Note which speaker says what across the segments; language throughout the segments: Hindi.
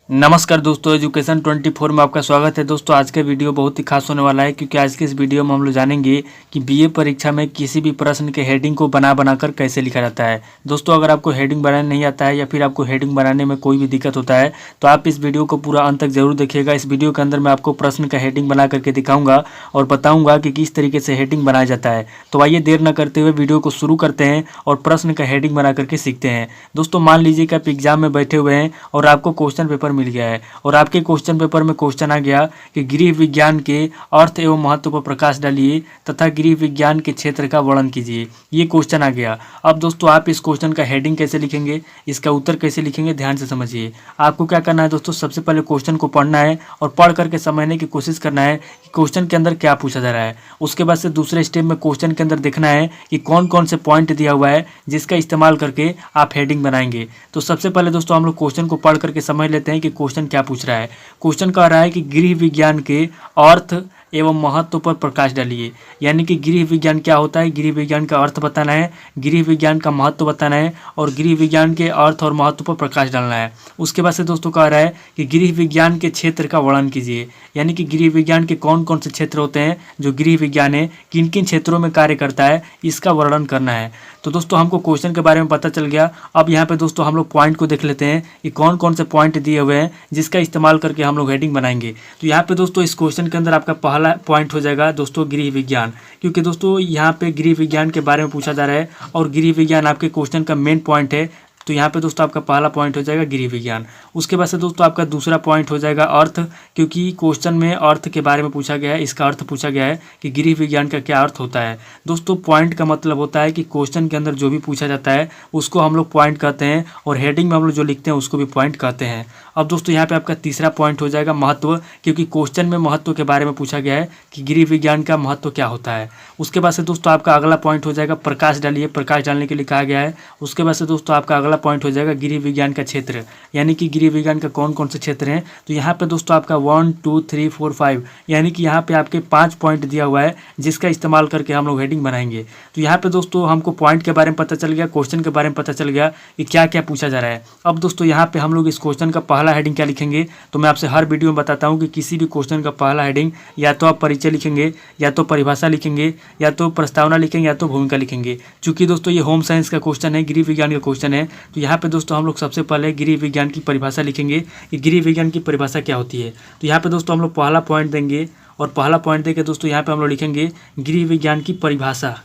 Speaker 1: नमस्कार दोस्तों, एजुकेशन 24 में आपका स्वागत है। दोस्तों आज का वीडियो बहुत ही खास होने वाला है क्योंकि आज के इस वीडियो में हम लोग जानेंगे कि बीए परीक्षा में किसी भी प्रश्न के हेडिंग को बनाकर कैसे लिखा जाता है। दोस्तों अगर आपको हेडिंग बनाने नहीं आता है या फिर आपको हेडिंग बनाने में कोई भी दिक्कत होता है तो आप इस वीडियो को पूरा अंत तक जरूर देखिएगा। इस वीडियो के अंदर मैं आपको प्रश्न का हेडिंग बना करके दिखाऊंगा और बताऊंगा कि किस तरीके से हेडिंग बनाया जाता है। तो आइए देर न करते हुए वीडियो को शुरू करते हैं और प्रश्न का हेडिंग बना करके सीखते हैं। दोस्तों मान लीजिए कि आप एग्जाम में बैठे हुए हैं और आपको क्वेश्चन पेपर मिल गया है और आपके क्वेश्चन पेपर में क्वेश्चन आ गया कि गृह विज्ञान के अर्थ एवं महत्व पर प्रकाश डालिए तथा गृह विज्ञान के क्षेत्र का वर्णन कीजिए। ये क्वेश्चन आ गया। अब दोस्तों आप इस क्वेश्चन का हेडिंग कैसे लिखेंगे, इसका उत्तर कैसे लिखेंगे, ध्यान से समझिए। आपको क्या करना है दोस्तों, सबसे पहले क्वेश्चन को पढ़ना है और पढ़ करके समझने की कोशिश करना है कि क्वेश्चन के अंदर क्या पूछा जा रहा है। उसके बाद से दूसरे स्टेप में क्वेश्चन के अंदर देखना है कि कौन कौन से पॉइंट दिया हुआ है जिसका इस्तेमाल करके आप हेडिंग बनाएंगे। तो सबसे पहले दोस्तों हम लोग क्वेश्चन को पढ़ करके समझ लेते हैं कि क्वेश्चन क्या पूछ रहा है। क्वेश्चन कह रहा है कि गृह विज्ञान के अर्थ एवं महत्व पर प्रकाश डालिए। यानी कि गृह विज्ञान क्या होता है, गृह विज्ञान का अर्थ बताना है, गृह विज्ञान का महत्व बताना है और गृह विज्ञान के अर्थ और महत्व पर प्रकाश डालना है। उसके बाद से दोस्तों कह रहा है कि गृह विज्ञान के क्षेत्र का वर्णन कीजिए। यानी कि गृह विज्ञान के कौन कौन से क्षेत्र होते हैं जो गृह विज्ञान है, किन किन क्षेत्रों में कार्य करता है, इसका वर्णन करना है। तो दोस्तों हमको क्वेश्चन के बारे में पता चल गया। अब यहाँ पे दोस्तों हम लोग पॉइंट को देख लेते हैं कि कौन कौन से पॉइंट दिए हुए हैं जिसका इस्तेमाल करके हम लोग हेडिंग बनाएंगे। तो यहाँ पे दोस्तों इस क्वेश्चन के अंदर आपका पहला पॉइंट हो जाएगा दोस्तों गृह विज्ञान, क्योंकि दोस्तों यहाँ पे गृह विज्ञान के बारे में पूछा जा रहा है और गृह विज्ञान आपके क्वेश्चन का मेन पॉइंट है। तो यहाँ पे दोस्तों आपका पहला पॉइंट हो जाएगा गृह विज्ञान। उसके बाद से दोस्तों आपका दूसरा पॉइंट हो जाएगा अर्थ, क्योंकि क्वेश्चन में अर्थ के बारे में पूछा गया है, इसका अर्थ पूछा गया है कि गृह विज्ञान का क्या अर्थ होता है। दोस्तों पॉइंट का मतलब होता है कि क्वेश्चन के अंदर जो भी पूछा जाता है उसको हम लोग पॉइंट कहते हैं और हेडिंग में हम लोग जो लिखते हैं उसको भी पॉइंट कहते हैं। अब दोस्तों यहाँ पे आपका तीसरा पॉइंट हो जाएगा महत्व, क्योंकि क्वेश्चन में महत्व के बारे में पूछा गया है कि गृह विज्ञान का महत्व क्या होता है। उसके बाद से दोस्तों आपका अगला पॉइंट हो जाएगा प्रकाश डालिए, प्रकाश डालने के लिए कहा गया है। उसके बाद से दोस्तों आपका अगला पॉइंट हो जाएगा गृह विज्ञान का क्षेत्र, यानी कि गृह विज्ञान का कौन कौन से क्षेत्र हैं। तो यहाँ पे दोस्तों आपका 1 2 3 4 5 यानी कि यहाँ पे आपके 5 पॉइंट दिया हुआ है जिसका इस्तेमाल करके हम लोग हेडिंग बनाएंगे। तो यहाँ पे दोस्तों हमको पॉइंट के बारे में पता चल गया, क्वेश्चन के बारे में पता चल गया कि क्या क्या पूछा जा रहा है। अब दोस्तों यहाँ पे हम लोग इस क्वेश्चन का पहला हेडिंग क्या लिखेंगे, तो मैं आपसे हर वीडियो में बताता हूँ कि किसी भी क्वेश्चन का पहला हेडिंग या तो आप परिचय लिखेंगे, या तो परिभाषा लिखेंगे, या तो प्रस्तावना लिखेंगे, या तो भूमिका लिखेंगे। चूंकि दोस्तों ये होम साइंस का क्वेश्चन है, गृह विज्ञान का क्वेश्चन है, तो यहाँ पे दोस्तों हम लोग सबसे पहले गृह विज्ञान की परिभाषा लिखेंगे कि गृह विज्ञान की परिभाषा क्या होती है। तो यहाँ पे दोस्तों हम लोग पहला पॉइंट देंगे और पहला पॉइंट देके दोस्तों यहाँ पे हम लोग लिखेंगे गृह विज्ञान की परिभाषा,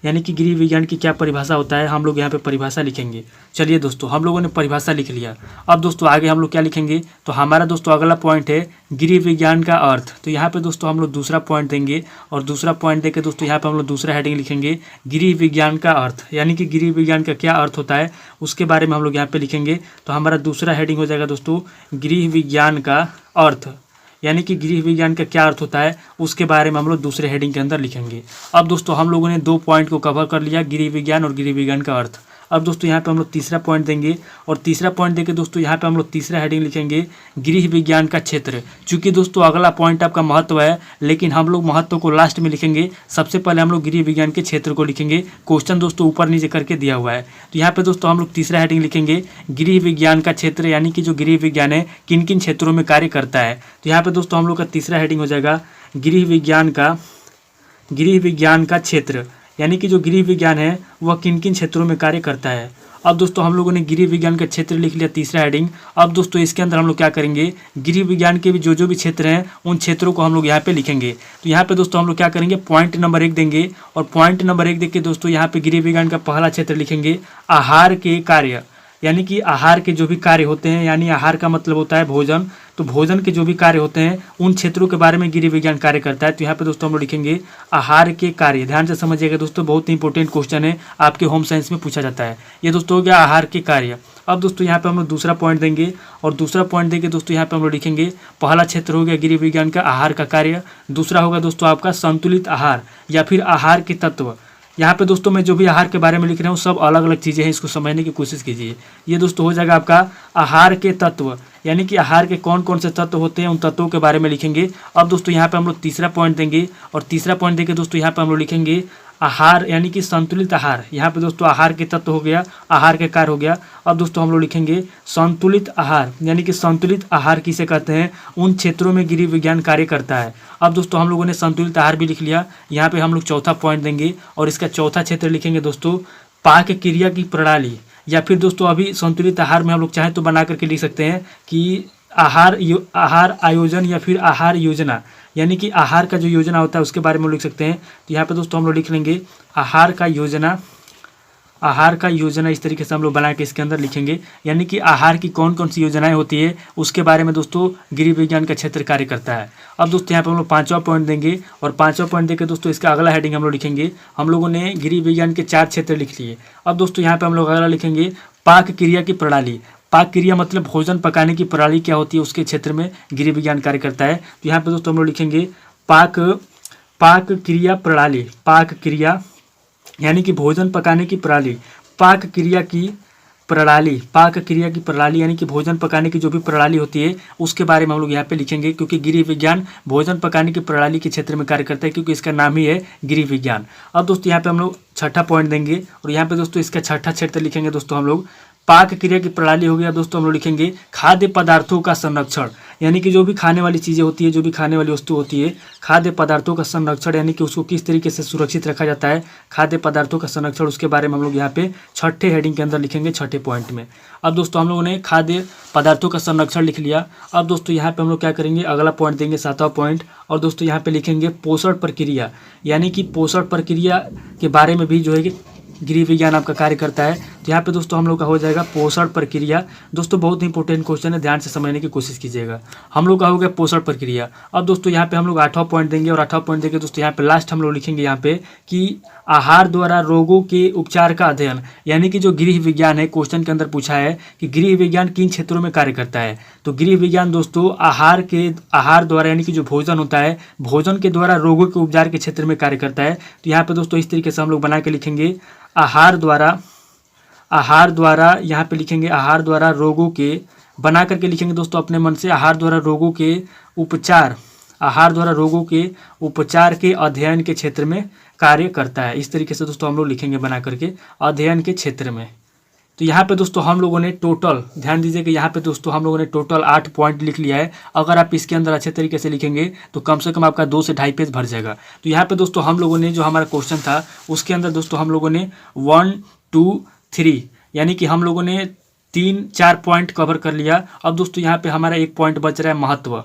Speaker 1: यानी कि गृह विज्ञान की क्या परिभाषा होता है, हम लोग यहाँ पे परिभाषा लिखेंगे। चलिए दोस्तों हम लोगों ने परिभाषा लिख लिया। अब दोस्तों आगे हम लोग क्या लिखेंगे, तो हमारा दोस्तों अगला पॉइंट है गृह विज्ञान का अर्थ। तो यहाँ पे दोस्तों हम लोग दूसरा पॉइंट देंगे और दूसरा पॉइंट देके दोस्तों यहाँ पे हम लोग दूसरा हेडिंग लिखेंगे गृह विज्ञान का अर्थ, यानी कि गृह विज्ञान का क्या अर्थ होता है उसके बारे में हम लोग यहाँ पे लिखेंगे। तो हमारा दूसरा हेडिंग हो जाएगा दोस्तों गृह विज्ञान का अर्थ, यानी कि गृह विज्ञान का क्या अर्थ होता है उसके बारे में हम लोग दूसरे हेडिंग के अंदर लिखेंगे। अब दोस्तों हम लोगों ने 2 पॉइंट को कवर कर लिया, गृह विज्ञान और गृह विज्ञान का अर्थ। अब दोस्तों यहाँ पे हम लोग तीसरा पॉइंट देंगे और तीसरा पॉइंट देके दोस्तों यहाँ पे हम लोग तीसरा हेडिंग लिखेंगे गृह विज्ञान का क्षेत्र। चूंकि दोस्तों अगला पॉइंट आपका महत्व है, लेकिन हम लोग महत्व को लास्ट में लिखेंगे। सबसे पहले हम लोग गृह विज्ञान के क्षेत्र को लिखेंगे। क्वेश्चन दोस्तों ऊपर नीचे करके दिया हुआ है। तो यहाँ पे दोस्तों हम लोग तीसरा हेडिंग लिखेंगे गृह विज्ञान का क्षेत्र, यानी कि जो गृह विज्ञान है किन किन क्षेत्रों में कार्य करता है। तो यहाँ पे दोस्तों हम लोग का तीसरा हेडिंग हो जाएगा गृह विज्ञान का क्षेत्र, यानी कि जो गृह विज्ञान है वह किन किन क्षेत्रों में कार्य करता है। अब दोस्तों हम लोगों ने गृह विज्ञान का क्षेत्र लिख लिया, तीसरा हेडिंग। अब दोस्तों इसके अंदर हम लोग क्या करेंगे, गृह विज्ञान के भी जो भी क्षेत्र हैं उन क्षेत्रों को हम लोग यहाँ पे लिखेंगे। तो यहाँ पे दोस्तों हम लोग क्या करेंगे, पॉइंट नंबर 1 देंगे और पॉइंट नंबर 1 देख के दोस्तों यहाँ पे गृह विज्ञान का पहला क्षेत्र लिखेंगे आहार के कार्य, यानी कि आहार के जो भी कार्य होते हैं, यानी आहार का मतलब होता है भोजन, तो भोजन के जो भी कार्य होते हैं उन क्षेत्रों के बारे में गृह विज्ञान कार्य करता है। तो यहाँ पे दोस्तों हम लोग लिखेंगे आहार के कार्य। ध्यान से समझिएगा दोस्तों, बहुत ही इंपॉर्टेंट क्वेश्चन है, आपके होम साइंस में पूछा जाता है। ये दोस्तों हो गया आहार के कार्य। अब दोस्तों यहाँ पे हम लोग दूसरा पॉइंट देंगे और दूसरा पॉइंट देके दोस्तों यहाँ पे हम लोग लिखेंगे पहला क्षेत्र हो गया गृह विज्ञान का आहार का कार्य, दूसरा होगा दोस्तों आपका संतुलित आहार या फिर आहार के तत्व। यहाँ पे दोस्तों मैं जो भी आहार के बारे में लिख रहा हूँ सब अलग अलग चीज़ें हैं, इसको समझने की कोशिश कीजिए। ये दोस्तों हो जाएगा आपका आहार के तत्व, यानी कि आहार के कौन कौन से तत्व होते हैं उन तत्वों के बारे में लिखेंगे। अब दोस्तों यहाँ पे हम लोग तीसरा पॉइंट देंगे और तीसरा पॉइंट देके दोस्तों यहाँ पे हम लोग लिखेंगे आहार यानी कि संतुलित आहार, यहाँ पे दोस्तों आहार के तत्व हो गया, आहार के कार्य हो गया। अब दोस्तों हम लोग लिखेंगे संतुलित आहार, यानी कि संतुलित आहार किसे कहते हैं, उन क्षेत्रों में गृह विज्ञान कार्य करता है। अब दोस्तों हम लोगों ने संतुलित आहार भी लिख लिया। यहाँ पे हम लोग चौथा पॉइंट देंगे और इसका चौथा क्षेत्र लिखेंगे दोस्तों पाक क्रिया की प्रणाली, या फिर दोस्तों अभी संतुलित आहार में हम लोग चाहें तो बना करके लिख सकते हैं कि आहार आयोजन या फिर आहार योजना, यानी कि आहार का जो योजना होता है उसके बारे में लिख सकते हैं। तो यहाँ पे दोस्तों हम लोग लिख लेंगे आहार का योजना, आहार का योजना इस तरीके से हम लोग बना के इसके अंदर लिखेंगे, यानी कि आहार की कौन कौन सी योजनाएं होती है उसके बारे में दोस्तों गृह विज्ञान का क्षेत्र कार्य करता है। अब दोस्तों यहाँ पे हम लोग पाँचवा पॉइंट देंगे और पाँचवा पॉइंट देकर दोस्तों इसका अगला हेडिंग हम लोग लिखेंगे। हम लोगों ने गृह विज्ञान के 4 क्षेत्र लिख लिए। अब दोस्तों यहाँ पे हम लोग अगला लिखेंगे पाक क्रिया की प्रणाली। पाक क्रिया मतलब भोजन पकाने की प्रणाली क्या होती है उसके क्षेत्र में गृह विज्ञान कार्य करता है। तो यहाँ पे दोस्तों हम लोग लिखेंगे पाक क्रिया प्रणाली, पाक क्रिया यानी कि भोजन पकाने की प्रणाली, पाक क्रिया की प्रणाली, पाक क्रिया की प्रणाली यानी कि भोजन पकाने की जो भी प्रणाली होती है उसके बारे में हम लोग यहाँ पे लिखेंगे, क्योंकि गृह विज्ञान भोजन पकाने की प्रणाली के क्षेत्र में कार्य करता है, क्योंकि इसका नाम ही है गृह विज्ञान। अब दोस्तों यहाँ पे हम लोग छठा पॉइंट देंगे और यहाँ पे दोस्तों इसका छठा क्षेत्र लिखेंगे दोस्तों हम लोग पाक क्रिया की प्रणाली हो गया। दोस्तों हम लोग लिखेंगे खाद्य पदार्थों का संरक्षण, यानी कि जो भी खाने वाली चीज़ें होती है, जो भी खाने वाली वस्तु होती है, खाद्य पदार्थों का संरक्षण यानी कि उसको किस तरीके से सुरक्षित रखा जाता है, खाद्य पदार्थों का संरक्षण, उसके बारे में हम लोग यहाँ पे छठे हेडिंग के अंदर लिखेंगे, छठे पॉइंट में। अब दोस्तों हम लोगों ने खाद्य पदार्थों का संरक्षण लिख लिया। अब दोस्तों यहाँ पे हम लोग क्या करेंगे, अगला पॉइंट देंगे, सातवां पॉइंट, और दोस्तों यहाँ पे लिखेंगे पोषण प्रक्रिया, यानी कि पोषण प्रक्रिया के बारे में भी जो है गृह विज्ञान आपका कार्य करता है। तो यहाँ पे दोस्तों हम लोग का हो जाएगा पोषण प्रक्रिया। दोस्तों बहुत ही इंपॉर्टेंट क्वेश्चन है, ध्यान से समझने की कोशिश कीजिएगा। हम लोग का हो गया पोषण प्रक्रिया। अब दोस्तों यहाँ पे हम लोग 8वां पॉइंट देंगे और 8वां पॉइंट देंगे दोस्तों यहाँ पे लास्ट हम लोग लिखेंगे यहाँ पे कि आहार द्वारा रोगों के उपचार का अध्ययन, यानी कि जो गृह विज्ञान है, क्वेश्चन के अंदर पूछा है कि गृह विज्ञान किन क्षेत्रों में कार्य करता है। तो गृह विज्ञान दोस्तों आहार द्वारा यानी कि जो भोजन होता है, भोजन के द्वारा रोगों के उपचार के क्षेत्र में कार्य करता है। तो यहाँ पे दोस्तों इस तरीके से हम लोग बना के लिखेंगे आहार द्वारा यहाँ पे लिखेंगे आहार द्वारा रोगों के, बना करके लिखेंगे दोस्तों अपने मन से, आहार द्वारा रोगों के उपचार, आहार द्वारा रोगों के उपचार के अध्ययन के क्षेत्र में कार्य करता है। इस तरीके से दोस्तों हम लोग लिखेंगे बना करके अध्ययन के क्षेत्र में। तो यहाँ पे दोस्तों हम लोगों ने टोटल, ध्यान दीजिए कि यहाँ पे दोस्तों हम लोगों ने टोटल 8 पॉइंट लिख लिया है। अगर आप इसके अंदर अच्छे तरीके से लिखेंगे तो कम से कम आपका 2 से 2.5 पेज भर जाएगा। तो यहाँ पे दोस्तों हम लोगों ने जो हमारा क्वेश्चन था उसके अंदर दोस्तों हम लोगों ने 1, 2, 3 यानी कि हम लोगों ने 3-4 पॉइंट कवर कर लिया। अब दोस्तों यहाँ पे हमारा एक पॉइंट बच रहा है महत्व,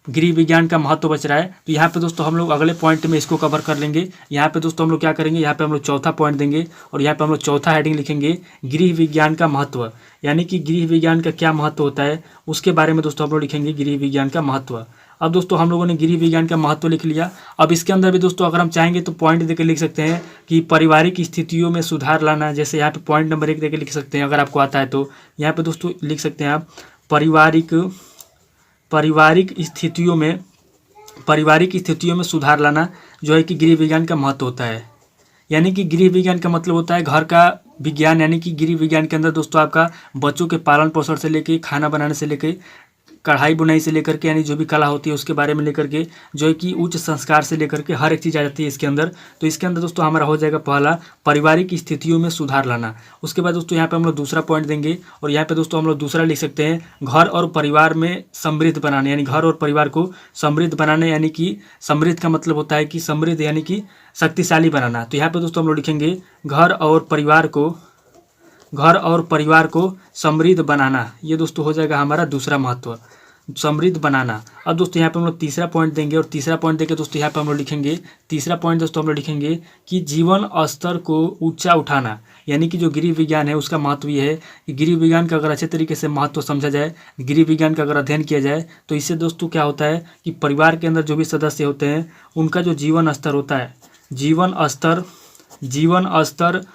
Speaker 1: गृह विज्ञान का महत्व बच रहा है। तो यहाँ पे दोस्तों हम लोग अगले पॉइंट में इसको कवर कर लेंगे। यहाँ पे दोस्तों हम लोग क्या करेंगे, यहाँ पे हम लोग चौथा पॉइंट देंगे और यहाँ पे हम लोग चौथा हेडिंग लिखेंगे गृह विज्ञान का महत्व, यानी कि गृह विज्ञान का क्या महत्व होता है उसके बारे में दोस्तों हम लोग लिखेंगे गृह विज्ञान का महत्व। अब दोस्तों हम लोगों ने गृह विज्ञान का महत्व लिख लिया। अब इसके अंदर भी दोस्तों अगर हम चाहेंगे तो पॉइंट देकर लिख सकते हैं कि पारिवारिक स्थितियों में सुधार लाना, जैसे यहाँ पे पॉइंट नंबर 1 देकर लिख सकते हैं अगर आपको आता है तो। यहाँ पे दोस्तों लिख सकते हैं आप पारिवारिक स्थितियों में सुधार लाना, जो है कि गृह विज्ञान का महत्व होता है। यानी कि गृह विज्ञान का मतलब होता है घर का विज्ञान, यानी कि गृह विज्ञान के अंदर दोस्तों आपका बच्चों के पालन पोषण से लेके, खाना बनाने से लेके, कढ़ाई बुनाई से लेकर के, यानी जो भी कला होती है उसके बारे में लेकर के, जो है कि उच्च संस्कार से लेकर के हर एक चीज़ आ जाती है इसके अंदर। तो इसके अंदर दोस्तों हमारा हो जाएगा पहला पारिवारिक स्थितियों में सुधार लाना। उसके बाद दोस्तों यहाँ पे हम लोग दूसरा पॉइंट देंगे और यहाँ पे दोस्तों हम लोग दूसरा लिख सकते हैं घर और परिवार में समृद्ध बनाना, यानी घर और परिवार को समृद्ध बनाना, यानी कि समृद्ध का मतलब होता है कि समृद्ध यानी कि शक्तिशाली बनाना। तो यहाँ पे दोस्तों हम लोग लिखेंगे घर और परिवार को समृद्ध बनाना। ये दोस्तों हो जाएगा हमारा दूसरा महत्व, समृद्ध बनाना। अब दोस्तों यहाँ पे हम लोग तीसरा पॉइंट देंगे और तीसरा पॉइंट देके दोस्तों यहाँ पे हम लोग लिखेंगे, तीसरा पॉइंट दोस्तों हम लोग लिखेंगे कि जीवन स्तर को ऊंचा उठाना, यानी कि जो गृह विज्ञान है उसका महत्व ये है कि गृह विज्ञान का अगर अच्छे तरीके से महत्व समझा जाए, गृह विज्ञान का अगर अध्ययन किया जाए तो इससे दोस्तों क्या होता है कि परिवार के अंदर जो भी सदस्य होते हैं उनका जो जीवन स्तर होता है, जीवन स्तर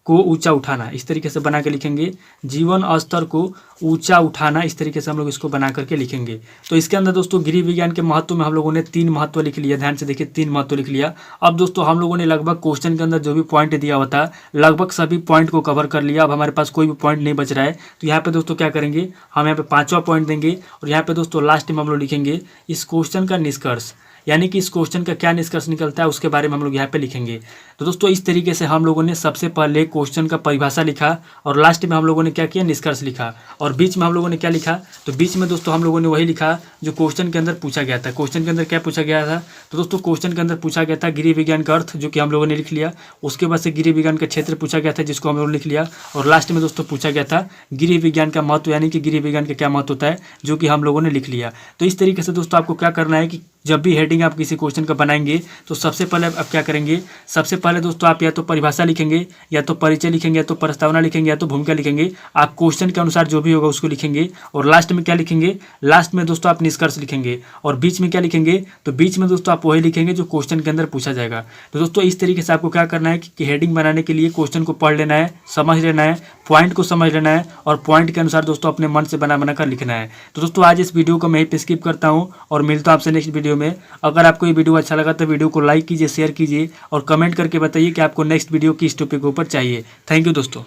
Speaker 1: को ऊंचा उठाना, इस तरीके से बना के लिखेंगे, जीवन स्तर को ऊंचा उठाना, इस तरीके से हम लोग इसको बना करके लिखेंगे। तो इसके अंदर दोस्तों गृह विज्ञान के महत्व में हम लोगों ने 3 महत्व लिख लिया, ध्यान से देखिए 3 महत्व लिख लिया। अब दोस्तों हम लोगों ने लगभग क्वेश्चन के अंदर जो भी पॉइंट दिया हुआ था लगभग सभी पॉइंट को कवर कर लिया। अब हमारे पास कोई भी पॉइंट नहीं बच रहा है। तो यहाँ पे दोस्तों क्या करेंगे, हम यहाँ पे 5वां पॉइंट देंगे और यहाँ पे दोस्तों लास्ट में हम लोग लिखेंगे इस क्वेश्चन का निष्कर्ष, यानी कि इस क्वेश्चन का क्या निष्कर्ष निकलता है उसके बारे में हम लोग यहाँ पे लिखेंगे। तो दोस्तों इस तरीके से हम लोगों ने सबसे पहले क्वेश्चन का परिभाषा लिखा और लास्ट में हम लोगों ने क्या किया, निष्कर्ष लिखा। और बीच में हम लोगों ने क्या लिखा, तो बीच में दोस्तों हम लोगों ने वही लिखा जो क्वेश्चन के अंदर पूछा गया था। क्वेश्चन के अंदर क्या पूछा गया था, तो दोस्तों क्वेश्चन के अंदर पूछा गया था गृह विज्ञान का अर्थ, जो कि हम लोगों ने लिख लिया। उसके बाद से गृह विज्ञान का क्षेत्र पूछा गया था, जिसको हम लोगों ने लिख लिया। और लास्ट में दोस्तों पूछा गया था गृह विज्ञान का महत्व, यानी कि गृह विज्ञान का क्या महत्व होता है, जो कि हम लोगों ने लिख लिया। तो इस तरीके से दोस्तों आपको क्या करना है कि जब भी हेडिंग आप किसी क्वेश्चन का बनाएंगे तो सबसे पहले आप क्या करेंगे, सबसे पहले दोस्तों आप या तो परिभाषा लिखेंगे, या तो परिचय लिखेंगे, या तो प्रस्तावना लिखेंगे, या तो भूमिका लिखेंगे। आप क्वेश्चन के अनुसार जो भी होगा उसको लिखेंगे। और लास्ट में क्या लिखेंगे, लास्ट में दोस्तों आप निष्कर्ष लिखेंगे। और बीच में क्या लिखेंगे, तो बीच में दोस्तों आप वही लिखेंगे जो क्वेश्चन के अंदर पूछा जाएगा। तो दोस्तों इस तरीके से आपको क्या करना है कि हेडिंग बनाने के लिए क्वेश्चन को पढ़ लेना है, समझ लेना है, पॉइंट को समझ लेना है और पॉइंट के अनुसार दोस्तों अपने मन से बना कर लिखना है। तो दोस्तों आज इस वीडियो को मैं यहीं पे स्किप करता हूं और मिलता हूं आपसे नेक्स्ट वीडियो में। अगर आपको ये वीडियो अच्छा लगा तो वीडियो को लाइक कीजिए, शेयर कीजिए और कमेंट करके बताइए कि आपको नेक्स्ट वीडियो किस टॉपिक के ऊपर चाहिए। थैंक यू दोस्तों।